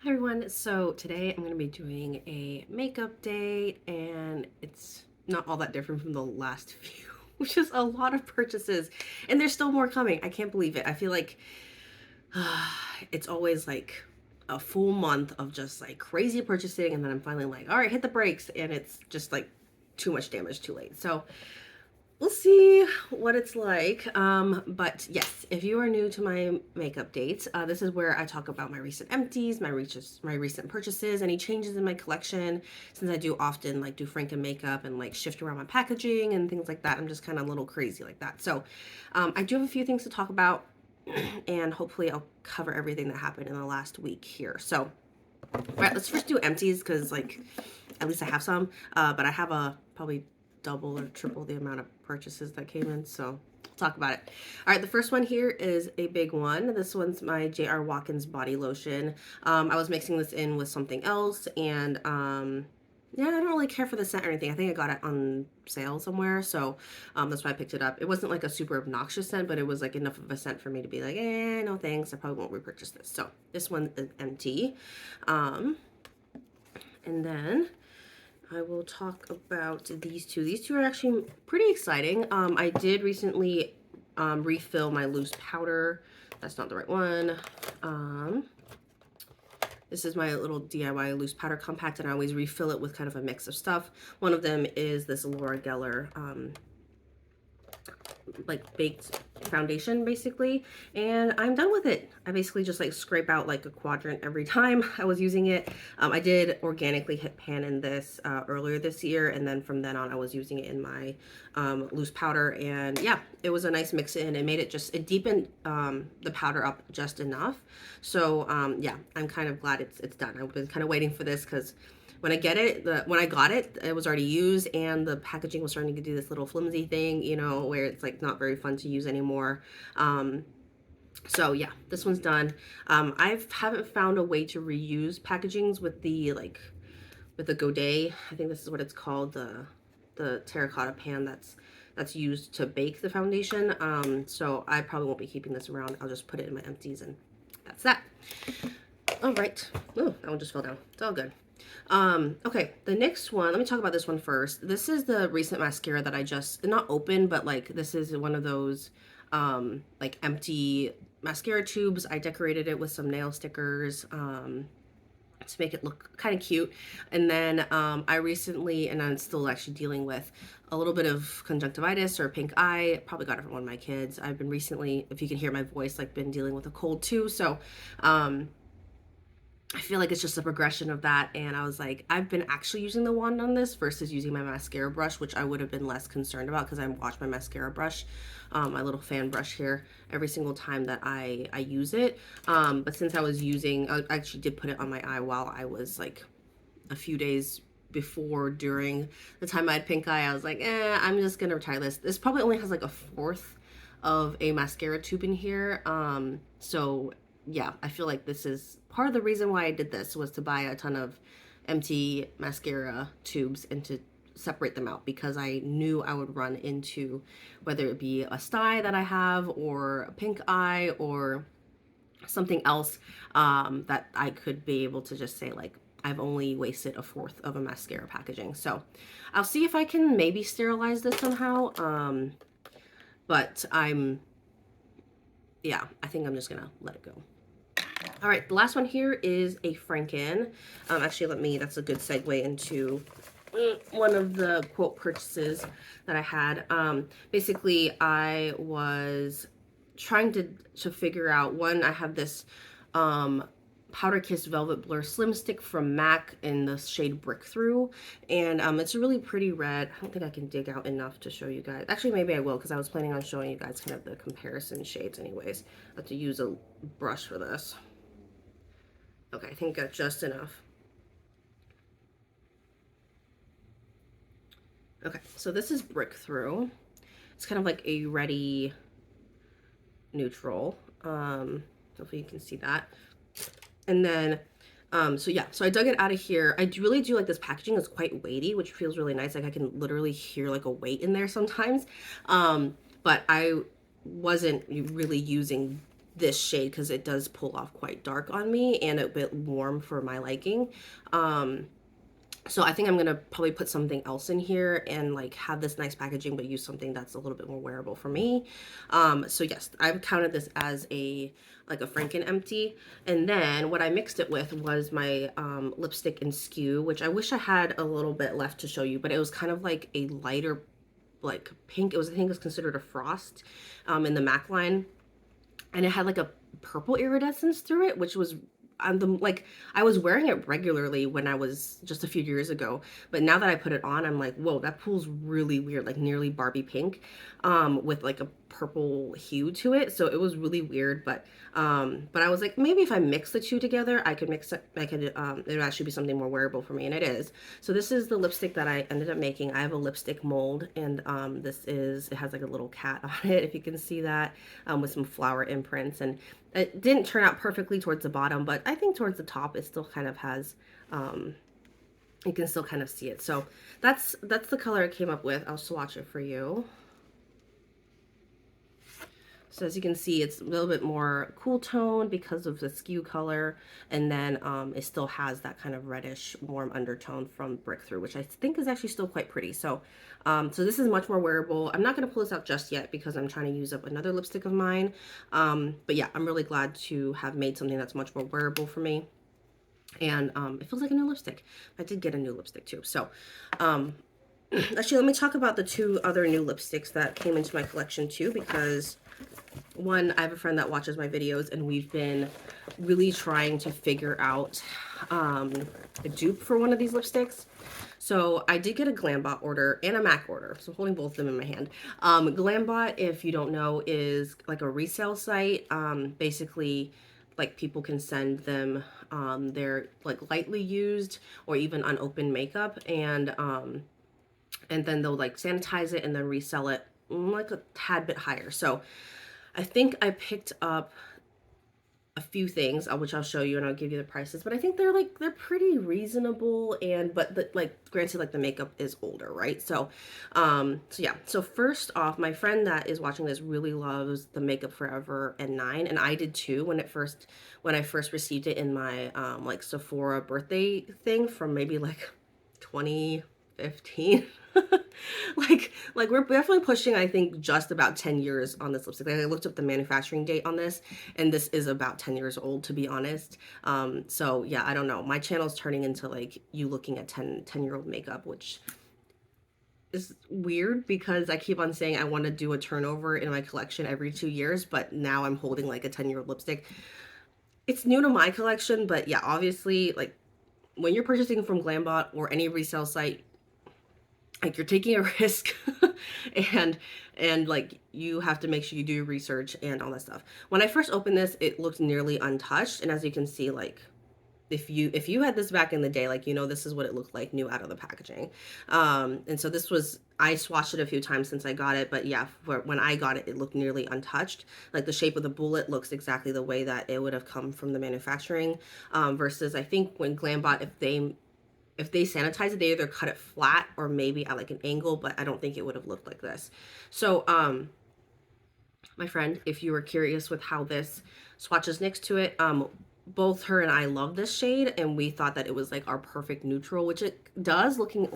Hi everyone, so today I'm going to be doing a makeup date and it's not all that different from the last few, which is a lot of purchases and there's still more coming. I can't believe it. I feel like it's always like a full month of just like crazy purchasing and then I'm finally like, all right, hit the brakes, and it's just like too much damage too late. So we'll see what it's like. But yes, if you are new to my makeup dates, this is where I talk about my recent empties, my recent purchases, any changes in my collection. Since I do often like do Franken makeup and like shift around my packaging and things like that, I'm just kind of a little crazy like that. So I do have a few things to talk about, and hopefully I'll cover everything that happened in the last week here. So, all right, let's first do empties because like at least I have some, but I have a probably double or triple the amount of purchases that came in, so we'll talk about it. All right, the first one here is a big one. This one's my J.R. Watkins body lotion. I was mixing this in with something else, and yeah, I don't really care for the scent or anything. I think I got it on sale somewhere, so that's why I picked it up. It wasn't like a super obnoxious scent, but it was like enough of a scent for me to be like, no thanks, I probably won't repurchase this. So this one is empty. And then I will talk about these two. These two are actually pretty exciting. I did recently refill my loose powder. That's not the right one. This is my little DIY loose powder compact, and I always refill it with kind of a mix of stuff. One of them is this Laura Geller like baked foundation basically, and I'm done with it. I basically just like scrape out like a quadrant every time I was using it. I did organically hit pan in this earlier this year, and then from then on I was using it in my loose powder, and yeah, it was a nice mix in. It made it just, it deepened the powder up just enough. So yeah, I'm kind of glad it's done. I've been kind of waiting for this because when I got it, it was already used, and the packaging was starting to do this little flimsy thing, you know, where it's like not very fun to use anymore. So yeah, this one's done. I haven't found a way to reuse packagings with the with the Godet. I think this is what it's called, the terracotta pan that's used to bake the foundation. So I probably won't be keeping this around. I'll just put it in my empties, and that's that. All right. Oh, that one just fell down. It's all good. Okay, the next one, let me talk about this one first. This is the recent mascara that I just, not open, but like this is one of those like empty mascara tubes. I decorated it with some nail stickers to make it look kind of cute. And then I recently, and I'm still actually dealing with a little bit of conjunctivitis or pink eye. Probably got it from one of my kids. I've been recently, if you can hear my voice, like been dealing with a cold too. So I feel like it's just a progression of that. And I was like, I've been actually using the wand on this versus using my mascara brush, which I would have been less concerned about because I wash my mascara brush, my little fan brush here, every single time that I use it. But since I was using, I actually did put it on my eye while I was like a few days before, during the time I had pink eye, I was like, I'm just going to retire this. This probably only has like a fourth of a mascara tube in here. So yeah, I feel like this is part of the reason why I did this, was to buy a ton of empty mascara tubes and to separate them out, because I knew I would run into, whether it be a sty that I have or a pink eye or something else, that I could be able to just say like, I've only wasted a fourth of a mascara packaging. So I'll see if I can maybe sterilize this somehow. But yeah, I think I'm just gonna let it go. All right, the last one here is a Franken. Actually, that's a good segue into one of the quote purchases that I had. Basically, I was trying to figure out, one, I have this Powder Kiss Velvet Blur Slim Stick from MAC in the shade Brick Through, and it's a really pretty red. I don't think I can dig out enough to show you guys. Actually, maybe I will, because I was planning on showing you guys kind of the comparison shades anyways. I have to use a brush for this. Okay, I think I got just enough. Okay, so this is Brick Through. It's kind of like a ready neutral. Hopefully you can see that. And then, so yeah, so I dug it out of here. I really do like this packaging. It's quite weighty, which feels really nice. Like I can literally hear like a weight in there sometimes. But I wasn't really using this shade because it does pull off quite dark on me and a bit warm for my liking. So I think I'm gonna probably put something else in here and like have this nice packaging, but use something that's a little bit more wearable for me. So yes, I've counted this as a like a Franken empty. And then what I mixed it with was my lipstick in Skew, which I wish I had a little bit left to show you, but it was kind of like a lighter like pink. It was, I think it was considered a frost in the MAC line, and it had like a purple iridescence through it, which was like I was wearing it regularly when I was just a few years ago, but now that I put it on, I'm like, whoa, that pulls really weird, like nearly Barbie pink, with like a purple hue to it. So it was really weird, but I was like, maybe if I mix the two together, I could mix it, it would actually be something more wearable for me, and it is. So this is the lipstick that I ended up making. I have a lipstick mold, and it has like a little cat on it, if you can see that, with some flower imprints, and it didn't turn out perfectly towards the bottom, but I think towards the top it still kind of has, you can still kind of see it. So that's the color I came up with. I'll swatch it for you. So as you can see, it's a little bit more cool tone because of the Skew color, and then it still has that kind of reddish warm undertone from Breakthrough, which I think is actually still quite pretty. So so this is much more wearable. I'm not going to pull this out just yet because I'm trying to use up another lipstick of mine, but yeah, I'm really glad to have made something that's much more wearable for me, and it feels like a new lipstick. I did get a new lipstick too. So actually, let me talk about the two other new lipsticks that came into my collection too, because one, I have a friend that watches my videos, and we've been really trying to figure out a dupe for one of these lipsticks. So I did get a Glambot order and a MAC order, so I'm holding both of them in my hand. Glambot, if you don't know, is like a resale site. Basically, like people can send them their like lightly used or even unopened makeup, and then they'll like sanitize it and then resell it like a tad bit higher. So I think I picked up a few things, which I'll show you and I'll give you the prices, but I think they're pretty reasonable, and but like granted, like the makeup is older, right? So so yeah. So first off, my friend that is watching this really loves the Makeup Forever N9, and I did too when I first received it in my like Sephora birthday thing from maybe like 2015. like we're definitely pushing, I think, just about 10 years on this lipstick. Like, I looked up the manufacturing date on this, and this is about 10 years old, to be honest. So yeah, I don't know, my channel's turning into like you looking at 10-year-old makeup, which is weird because I keep on saying I want to do a turnover in my collection every 2 years, but now I'm holding like a 10-year-old lipstick. It's new to my collection, but yeah, obviously, like when you're purchasing from Glambot or any resale site, like you're taking a risk, and like you have to make sure you do your research and all that stuff. When I first opened this, it looked nearly untouched, and as you can see, like if you had this back in the day, like, you know, this is what it looked like new out of the packaging. And so this was, I swatched it a few times since I got it, but yeah, when I got it, it looked nearly untouched. Like the shape of the bullet looks exactly the way that it would have come from the manufacturing, versus I think when Glambot, if they sanitize it, they either cut it flat or maybe at like an angle, but I don't think it would have looked like this. So my friend, if you were curious with how this swatches next to it, both her and I love this shade, and we thought that it was like our perfect neutral, which it does, looking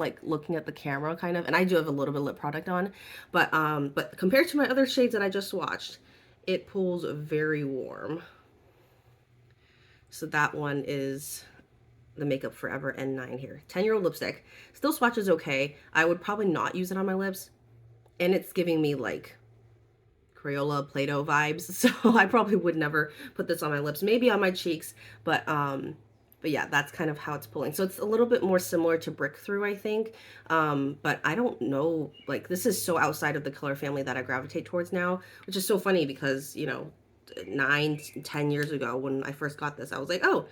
at the camera kind of, and I do have a little bit of lip product on, but compared to my other shades that I just swatched, it pulls very warm. So that one is the Makeup Forever N9 here. 10-year-old lipstick. Still swatches okay. I would probably not use it on my lips. And it's giving me like Crayola Play-Doh vibes. So I probably would never put this on my lips. Maybe on my cheeks. But yeah, that's kind of how it's pulling. So it's a little bit more similar to Breakthrough, I think. But I don't know. Like, this is so outside of the color family that I gravitate towards now. Which is so funny because, you know, 9-10 years ago when I first got this, I was like, oh,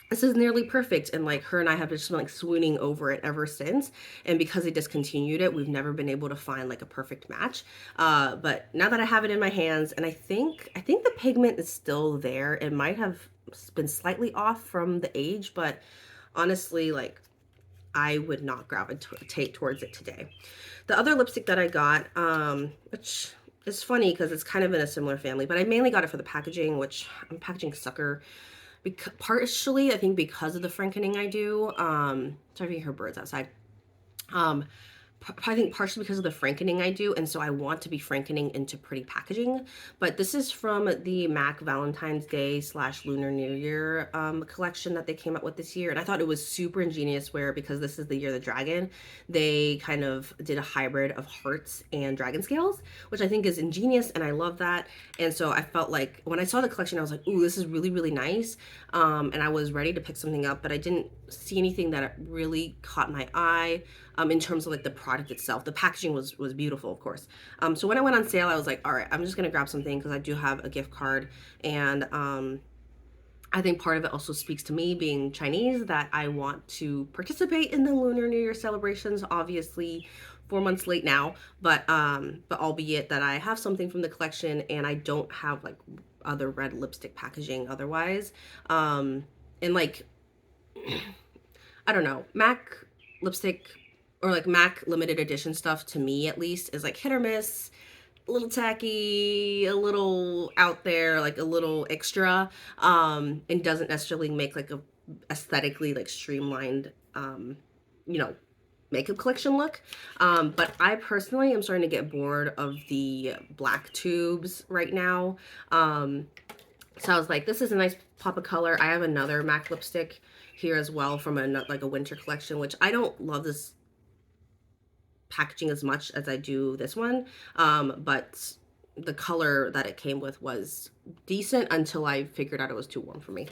this is nearly perfect, and like her and I have just been like swooning over it ever since. And because they discontinued it, we've never been able to find like a perfect match. But now that I have it in my hands, and I think the pigment is still there. It might have been slightly off from the age, but honestly, like I would not gravitate towards it today. The other lipstick that I got, which It's funny because it's kind of in a similar family, but I mainly got it for the packaging, which I'm a packaging sucker. Because, partially, I think because of the frankening I do. Sorry if you hear birds outside. Um, I think partially because of the frankening I do, and so I want to be frankening into pretty packaging. But this is from the MAC Valentine's Day / Lunar New Year collection that they came up with this year, and I thought it was super ingenious. Where because this is the year of the dragon, they kind of did a hybrid of hearts and dragon scales, which I think is ingenious, and I love that. And so I felt like when I saw the collection, I was like, "Ooh, this is really really nice," and I was ready to pick something up, but I didn't see anything that really caught my eye. In terms of like the product itself, the packaging was beautiful, of course. So when I went on sale, I was like, all right, I'm just gonna grab something because I do have a gift card, and I think part of it also speaks to me being Chinese that I want to participate in the Lunar New Year celebrations. Obviously, 4 months late now, but albeit that I have something from the collection and I don't have like other red lipstick packaging otherwise, and like I don't know, MAC lipstick or like MAC limited edition stuff to me at least is like hit or miss, a little tacky, a little out there, like a little extra, and doesn't necessarily make like a aesthetically like streamlined, you know, makeup collection look. But I personally am starting to get bored of the black tubes right now. So I was like, this is a nice pop of color. I have another MAC lipstick here as well from like a winter collection, which I don't love this packaging as much as I do this one. But the color that it came with was decent until I figured out it was too warm for me.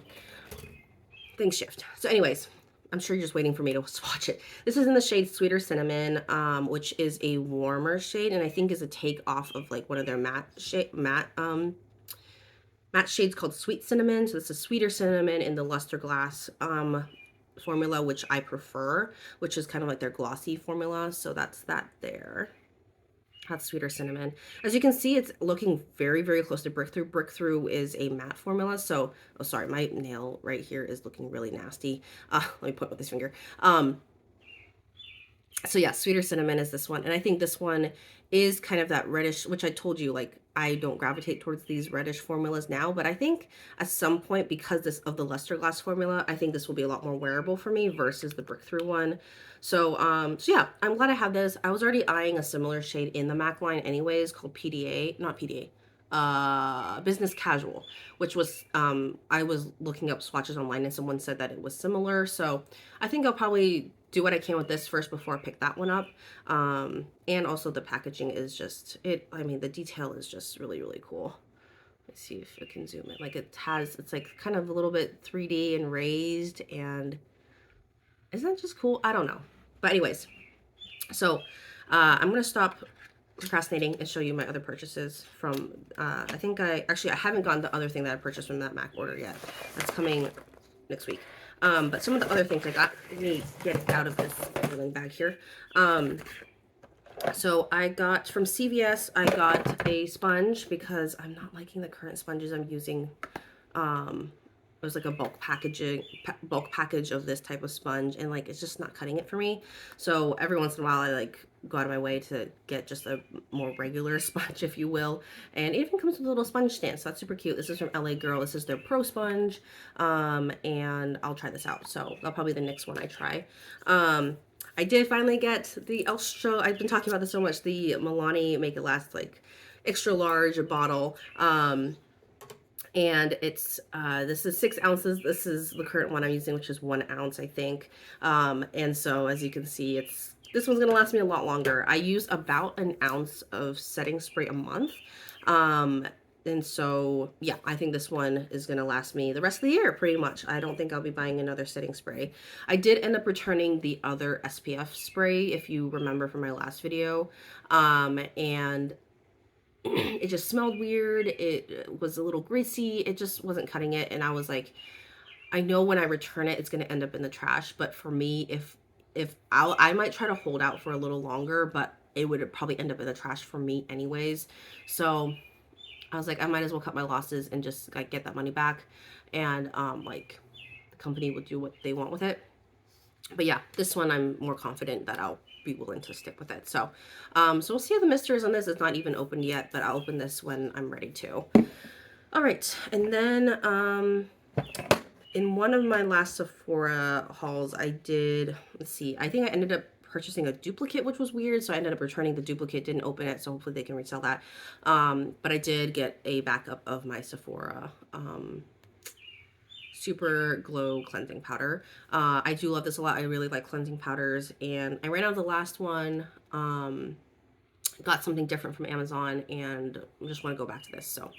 Things shift. So anyways, I'm sure you're just waiting for me to swatch it. This is in the shade Sweeter Cinnamon, which is a warmer shade, and I think is a take off of like one of their matte shades called Sweet Cinnamon. So this is Sweeter Cinnamon in the Luster Glass formula, which I prefer, which is kind of like their glossy formula. So that's that there. That's Sweeter Cinnamon. As you can see, it's looking very, very close to Brick Through. Brick Through is a matte formula. So, oh, sorry, my nail right here is looking really nasty. Let me point with this finger. So yeah, Sweeter Cinnamon is this one. And I think this one is kind of that reddish, which I told you, like, I don't gravitate towards these reddish formulas now, but I think at some point, because of the Luster Glass formula, I think this will be a lot more wearable for me versus the Brick Through one. So, so yeah, I'm glad I have this. I was already eyeing a similar shade in the MAC line anyways, called PDA, not PDA, Business Casual, which was, I was looking up swatches online and someone said that it was similar. So I think I'll probably do what I can with this first before I pick that one up. And also the packaging is just, I mean, the detail is just really, really cool. Let's see if I can zoom in. Like it's like kind of a little bit 3D and raised, and isn't that just cool? I don't know. But anyways, so I'm going to stop procrastinating and show you my other purchases from, I think I haven't gotten the other thing that I purchased from that MAC order yet. That's coming next week. But some of the other things I got, let me get it out of this rolling bag here. So I got from CVS, I got a sponge because I'm not liking the current sponges I'm using. It was like a bulk package of this type of sponge, and like it's just not cutting it for me. So every once in a while I like go out of my way to get just a more regular sponge, if you will. And it even comes with a little sponge stand, so that's super cute. This is from LA Girl. This is their Pro Sponge, and I'll try this out. So that'll probably be the next one I try. I did finally get the Elstra. I've been talking about this so much. The Milani Make It Last like extra large bottle. And it's this is 6 ounces. This is the current one I'm using, which is 1 ounce, I think. And so as you can see, this one's gonna last me a lot longer. I use about 1 ounce of setting spray a month. And so yeah, I think this one is gonna last me the rest of the year pretty much. I don't think I'll be buying another setting spray. I did end up returning the other SPF spray, if you remember from my last video. And it just smelled weird. It was a little greasy. It just wasn't cutting it. And I was like, I know when I return it, it's going to end up in the trash. But for me, I might try to hold out for a little longer, but it would probably end up in the trash for me anyways. So I was like, I might as well cut my losses and just like get that money back. And like the company would do what they want with it. But yeah, this one I'm more confident that I'll be willing to stick with it. So, so we'll see how the mister is on this. It's not even opened yet, but I'll open this when I'm ready to. All right, and then in one of my last Sephora hauls, I did, let's see, I think I ended up purchasing a duplicate, which was weird. So I ended up returning the duplicate, didn't open it. So hopefully they can resell that. But I did get a backup of my Sephora Super Glow Cleansing Powder. I do love this a lot. I really like cleansing powders. And I ran out of the last one. Got something different from Amazon and just want to go back to this. So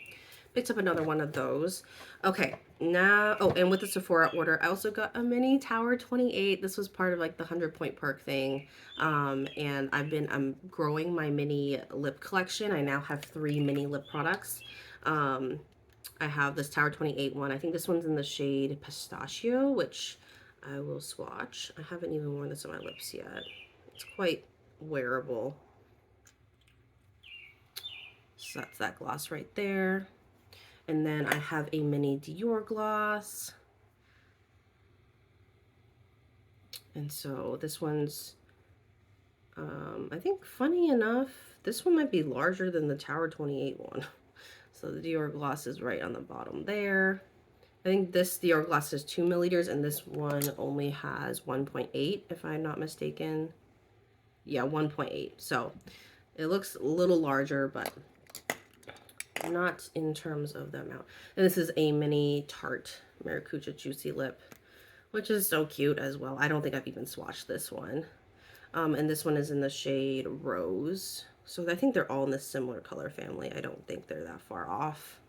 picked up another one of those. Okay, now, oh, and with the Sephora order, I also got a mini Tower 28. This was part of like the 100-point perk thing. And I'm growing my mini lip collection. I now have 3 mini lip products. I have this Tower 28 one. I think this one's in the shade Pistachio, which I will swatch. I haven't even worn this on my lips yet. It's quite wearable. So that's that gloss right there. And then I have a mini Dior gloss. And so this one's, I think funny enough, this one might be larger than the Tower 28 one. So the Dior gloss is right on the bottom there. I think this Dior gloss is 2 milliliters and this one only has 1.8, if I'm not mistaken. Yeah, 1.8. So it looks a little larger, but not in terms of the amount. And this is a mini Tarte Maracuja Juicy Lip, which is so cute as well. I don't think I've even swatched this one. And this one is in the shade Rose. So I think they're all in this similar color family. I don't think they're that far off.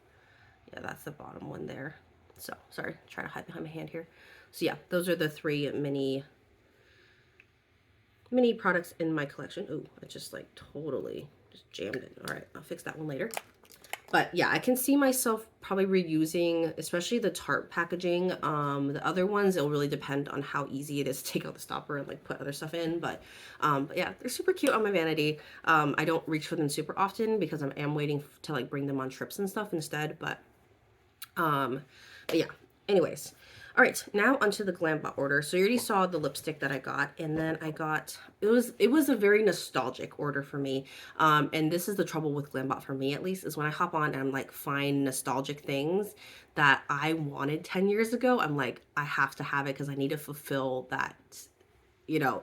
Yeah, that's the bottom one there. So, sorry, try to hide behind my hand here. So yeah, those are the 3 mini products in my collection. Ooh, I just like totally just jammed it. All right, I'll fix that one later. But yeah, I can see myself probably reusing, especially the Tarte packaging. The other ones, it'll really depend on how easy it is to take out the stopper and like put other stuff in. But yeah, they're super cute on my vanity. I don't reach for them super often because I am waiting to like bring them on trips and stuff instead. But yeah, anyways. All right, now onto the Glambot order. So you already saw the lipstick that I got, and then I got, it was a very nostalgic order for me. And this is the trouble with Glambot for me, at least, is when I hop on and I'm like, find nostalgic things that I wanted 10 years ago. I'm like, I have to have it because I need to fulfill that, you know,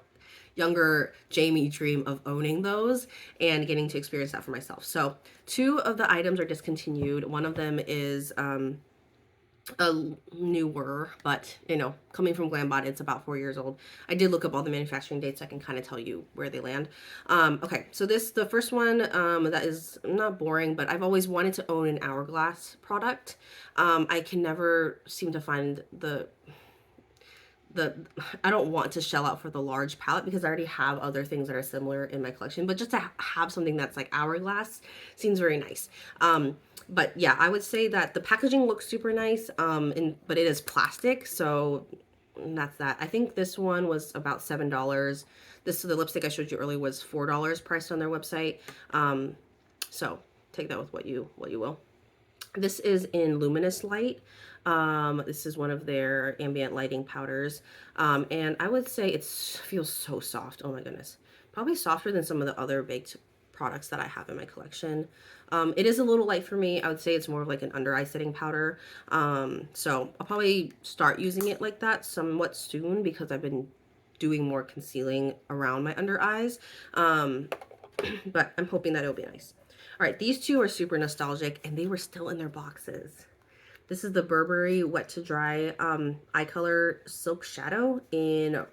younger Jamie dream of owning those and getting to experience that for myself. So 2 of the items are discontinued. One of them is, a newer, but you know, coming from Glambot, it's about 4 years old. I did look up all the manufacturing dates. I can kind of tell you where they land. Okay, so the first one, that is not boring, but I've always wanted to own an Hourglass product. I can never seem to find I don't want to shell out for the large palette because I already have other things that are similar in my collection, but just to have something that's like Hourglass seems very nice. But yeah, I would say that the packaging looks super nice, but it is plastic, so that's that. I think this one was about $7. The lipstick I showed you earlier was $4 priced on their website. So take that with what you will. This is in Luminous Light. This is one of their ambient lighting powders. And I would say it feels so soft. Oh my goodness. Probably softer than some of the other baked products that I have in my collection. It is a little light for me. I would say it's more of like an under eye setting powder. So I'll probably start using it like that somewhat soon because I've been doing more concealing around my under eyes. But I'm hoping that it'll be nice. All right, these 2 are super nostalgic and they were still in their boxes. This is the Burberry Wet to Dry Eye Color Silk Shadow in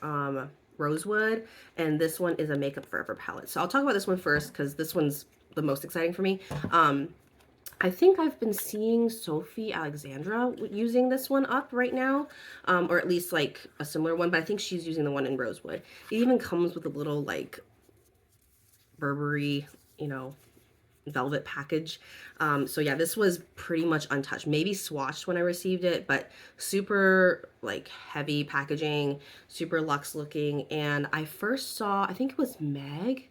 Rosewood, and this one is a Makeup Forever palette. So I'll talk about this one first because this one's the most exciting for me. I think I've been seeing Sophie Alexandra using this one up right now, or at least like a similar one, but I think she's using the one in Rosewood. It even comes with a little like Burberry, you know, velvet package. So yeah, this was pretty much untouched, maybe swatched when I received it, but super like heavy packaging, super luxe looking. And I first saw, I think it was Meg.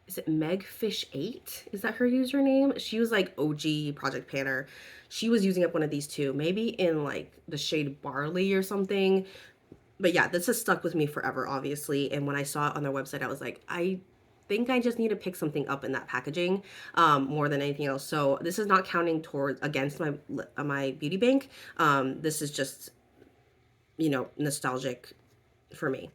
Is it Meg Fish 8? Is that her username? She was like OG Project Panner. She was using up one of these too, maybe in like the shade Barley or something. But yeah, this has stuck with me forever, obviously. And when I saw it on their website, I was like, I think I just need to pick something up in that packaging, more than anything else. So this is not counting towards against my beauty bank. This is just, you know, nostalgic for me.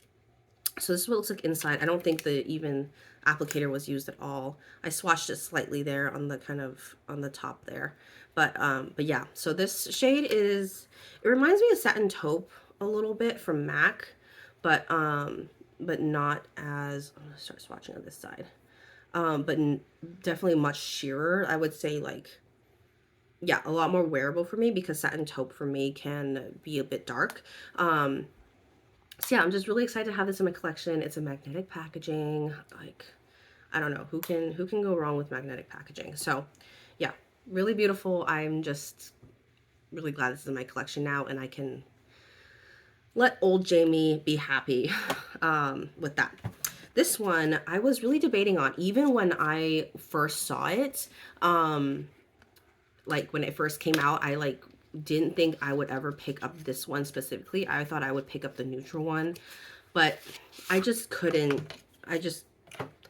So this is what it looks like inside. I don't think the even applicator was used at all. I swatched it slightly there on the kind of on the top there. But yeah, so this shade is, it reminds me of Satin Taupe a little bit from MAC, but not as, I'm gonna start swatching on this side. But definitely much sheerer. I would say like, yeah, a lot more wearable for me because Satin Taupe for me can be a bit dark. So yeah, I'm just really excited to have this in my collection. It's a magnetic packaging. Like, I don't know, who can go wrong with magnetic packaging? So yeah, really beautiful. I'm just really glad this is in my collection now, and I can let old Jamie be happy with that. This one I was really debating on, even when I first saw it. Like when it first came out, I like didn't think I would ever pick up this one specifically. I thought I would pick up the neutral one, but I just couldn't. I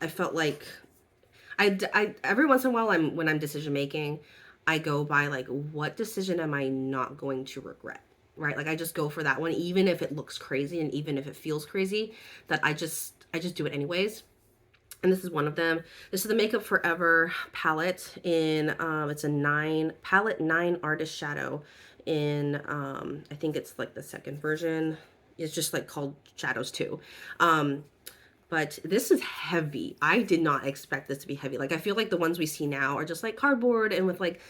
felt like I every once in a while, when I'm decision making, I go by like, what decision am I not going to regret? Right? Like I just go for that one, even if it looks crazy and even if it feels crazy, that I just do it anyways. And this is one of them. This is the Makeup Forever palette in, it's a 9 artist shadow in, I think it's like the second version. It's just like called Shadows 2. But this is heavy. I did not expect this to be heavy. Like I feel like the ones we see now are just like cardboard and with like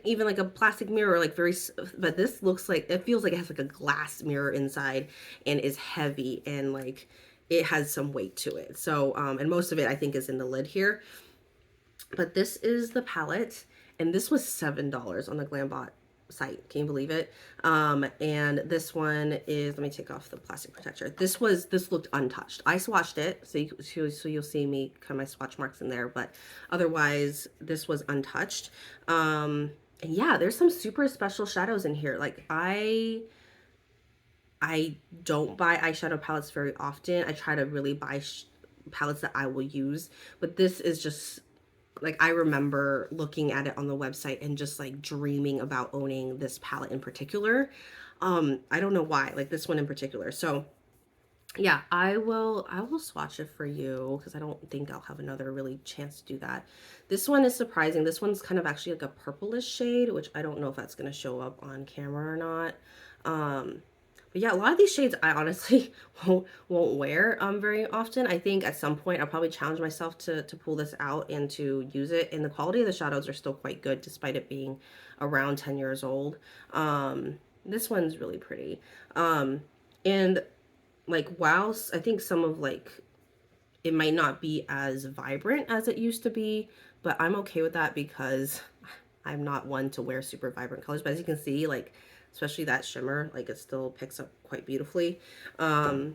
even like a plastic mirror, like very, but this looks like, it feels like it has like a glass mirror inside and is heavy and like, it has some weight to it. So, and most of it I think is in the lid here. But this is the palette, and this was $7 on the Glambot site. Can you believe it? And this one is, let me take off the plastic protector. This looked untouched. I swatched it, so you'll see me kind of my swatch marks in there, but otherwise this was untouched. And yeah, there's some super special shadows in here. Like I don't buy eyeshadow palettes very often. I try to really buy palettes that I will use, but this is just like, I remember looking at it on the website and just like dreaming about owning this palette in particular. I don't know why, like this one in particular. So yeah, I will swatch it for you because I don't think I'll have another really chance to do that. This one is surprising. This one's kind of actually like a purplish shade, which I don't know if that's going to show up on camera or not. But yeah, a lot of these shades I honestly won't wear very often. I think at some point I'll probably challenge myself to pull this out and to use it. And the quality of the shadows are still quite good despite it being around 10 years old. This one's really pretty. And like, whilst I think some of like, it might not be as vibrant as it used to be, but I'm okay with that because I'm not one to wear super vibrant colors. But as you can see, like, especially that shimmer, like it still picks up quite beautifully. All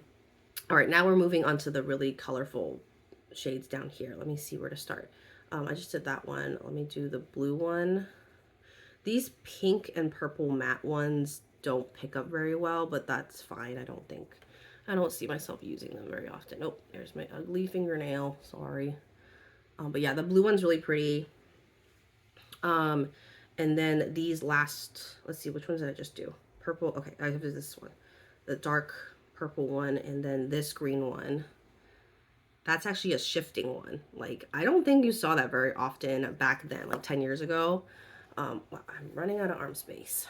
right, now we're moving on to the really colorful shades down here. Let me see where to start. I just did that one. Let me do the blue one. These pink and purple matte ones don't pick up very well, but that's fine. I don't see myself using them very often. Oh, there's my ugly fingernail. Sorry. But yeah, the blue one's really pretty. And then these last, let's see, which ones did I just do? Purple. Okay, I have this one, the dark purple one, and then this green one. That's actually a shifting one. Like, I don't think you saw that very often back then, like 10 years ago. Well, I'm running out of arm space.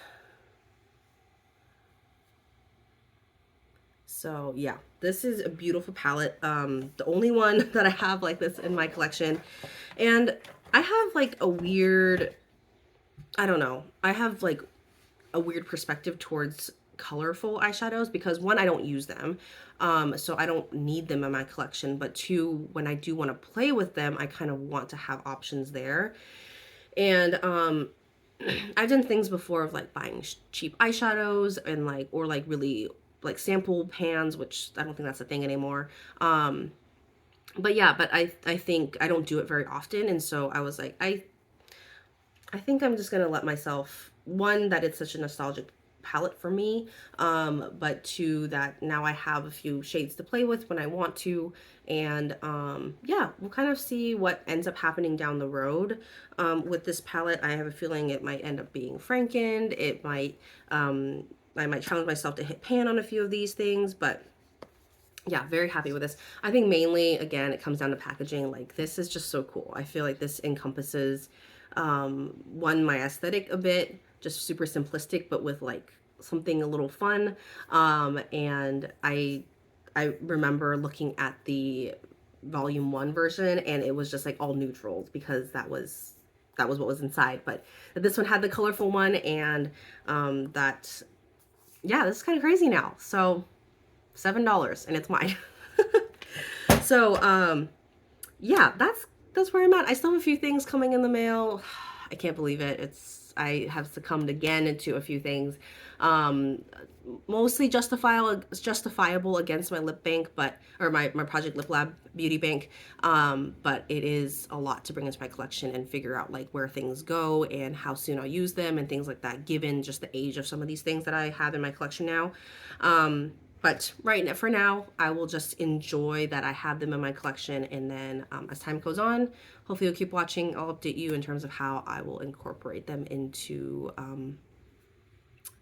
So yeah, this is a beautiful palette. The only one that I have like this in my collection. And I have like a weird, I don't know, I have like a weird perspective towards colorful eyeshadows because one, I don't use them. So I don't need them in my collection, but two, when I do want to play with them, I kind of want to have options there. And I've done things before of like buying cheap eyeshadows and like, or like really like sample pans, which I don't think that's a thing anymore. But yeah, but I think I don't do it very often. And so I was like, I think I'm just going to let myself, one, that it's such a nostalgic palette for me, but to that now I have a few shades to play with when I want to. And yeah, we'll kind of see what ends up happening down the road with this palette. I have a feeling it might end up being Frankened. It might, I might challenge myself to hit pan on a few of these things, but yeah, very happy with this. I think mainly, again, it comes down to packaging. Like, this is just so cool. I feel like this encompasses, one, my aesthetic a bit, just super simplistic, but with like something a little fun. And I remember looking at the volume 1 version, and it was just like all neutrals because that was what was inside. But this one had the colorful one, and that, yeah, this is kind of crazy now. So $7 and it's mine. So yeah, that's where I'm at. I still have a few things coming in the mail. I can't believe it. I have succumbed again into a few things. Um, Mostly justifiable against my lip bank, but or my Project Lip Lab beauty bank. But it is a lot to bring into my collection and figure out like where things go and how soon I'll use them and things like that, given just the age of some of these things that I have in my collection now. But right now, for now, I will just enjoy that I have them in my collection, and then as time goes on, hopefully you'll keep watching. I'll update you in terms of how I will incorporate them into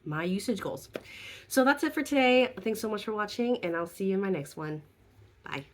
my usage goals. So that's it for today. Thanks so much for watching, and I'll see you in my next one. Bye.